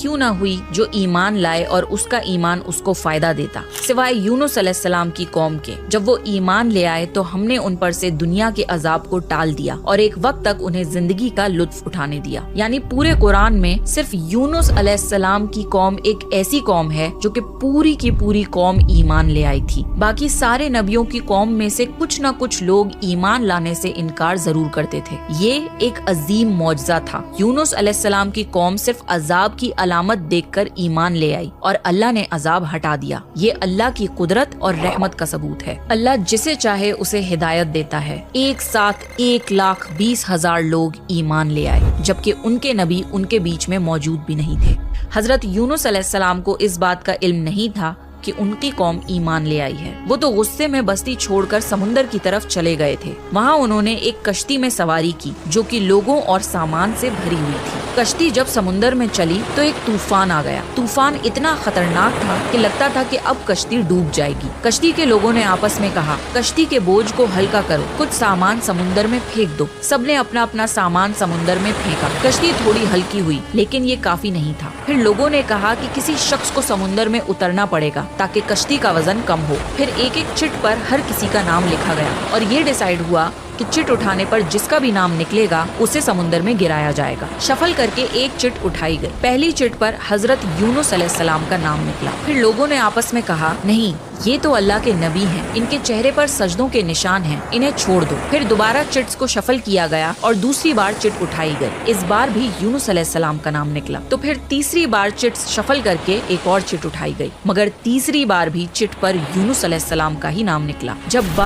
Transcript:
क्यों ना हुई जो ईमान लाए और उसका ईमान उसको फायदा देता, सिवाय यूनुस अलैहिस्सलाम की कौम के। जब वो ईमान ले आए तो हमने उन पर से दुनिया के अजाब को टाल दिया और एक वक्त तक उन्हें जिंदगी का लुत्फ उठाने दिया। यानी पूरे कुरान में सिर्फ यूनुस अलैहिस्सलाम की कौम एक ऐसी कौम है जो कि पूरी की पूरी कौम ईमान ले आई थी। बाकी सारे नबियों की कौम में से कुछ न कुछ लोग ईमान लाने से इनकार जरूर करते थे। ये एक अजीम मौजज़ा था। यूनुस अलैहिस्सलाम की कौम सिर्फ अजाब की अलामत देखकर ईमान ले आई और अल्लाह ने अजाब हटा दिया। ये अल्लाह की कुदरत और रहमत का सबूत है। अल्लाह जिसे चाहे उसे हिदायत देता है। एक साथ 1,20,000 लोग ईमान ले आए, जबकि उनके नबी उनके बीच में मौजूद भी नहीं थे। हजरत यूनुस अलैहिस्सलाम को इस बात का इल्म नहीं था कि उनकी कौम ईमान ले आई है। वो तो गुस्से में बस्ती छोड़कर समुंदर की तरफ चले गए थे। वहाँ उन्होंने एक कश्ती में सवारी की जो कि लोगों और सामान से भरी हुई थी। कश्ती जब समुंदर में चली तो एक तूफान आ गया। तूफान इतना खतरनाक था कि लगता था कि अब कश्ती डूब जाएगी। कश्ती के लोगों ने आपस में कहा, कश्ती के बोझ को हल्का करो, कुछ सामान समुंदर में फेंक दो। सबने अपना अपना सामान समुंदर में फेंका। कश्ती थोड़ी हल्की हुई, लेकिन ये काफी नहीं था। फिर लोगों ने कहा कि किसी शख्स को समुंदर में उतरना पड़ेगा ताकि कश्ती का वजन कम हो। फिर एक एक चिट पर हर किसी का नाम लिखा गया और ये डिसाइड हुआ कि चिट उठाने पर जिसका भी नाम निकलेगा उसे समुंदर में गिराया जाएगा। शफल करके एक चिट उठाई गई। पहली चिट पर हजरत यूनुस अलैहिस्सलाम का नाम निकला। फिर लोगों ने आपस में कहा, नहीं, ये तो अल्लाह के नबी हैं, इनके चेहरे पर सजदों के निशान हैं, इन्हें छोड़ दो। फिर दोबारा चिट्स को शफल किया गया और दूसरी बार चिट उठाई गई। इस बार भी यूनुस अलैहिस्सलाम का नाम निकला। तो फिर तीसरी बार चिट्स शफल करके एक और चिट उठाई गई, मगर तीसरी बार भी चिट पर यूनुस अलैहिस्सलाम का ही नाम निकला। जब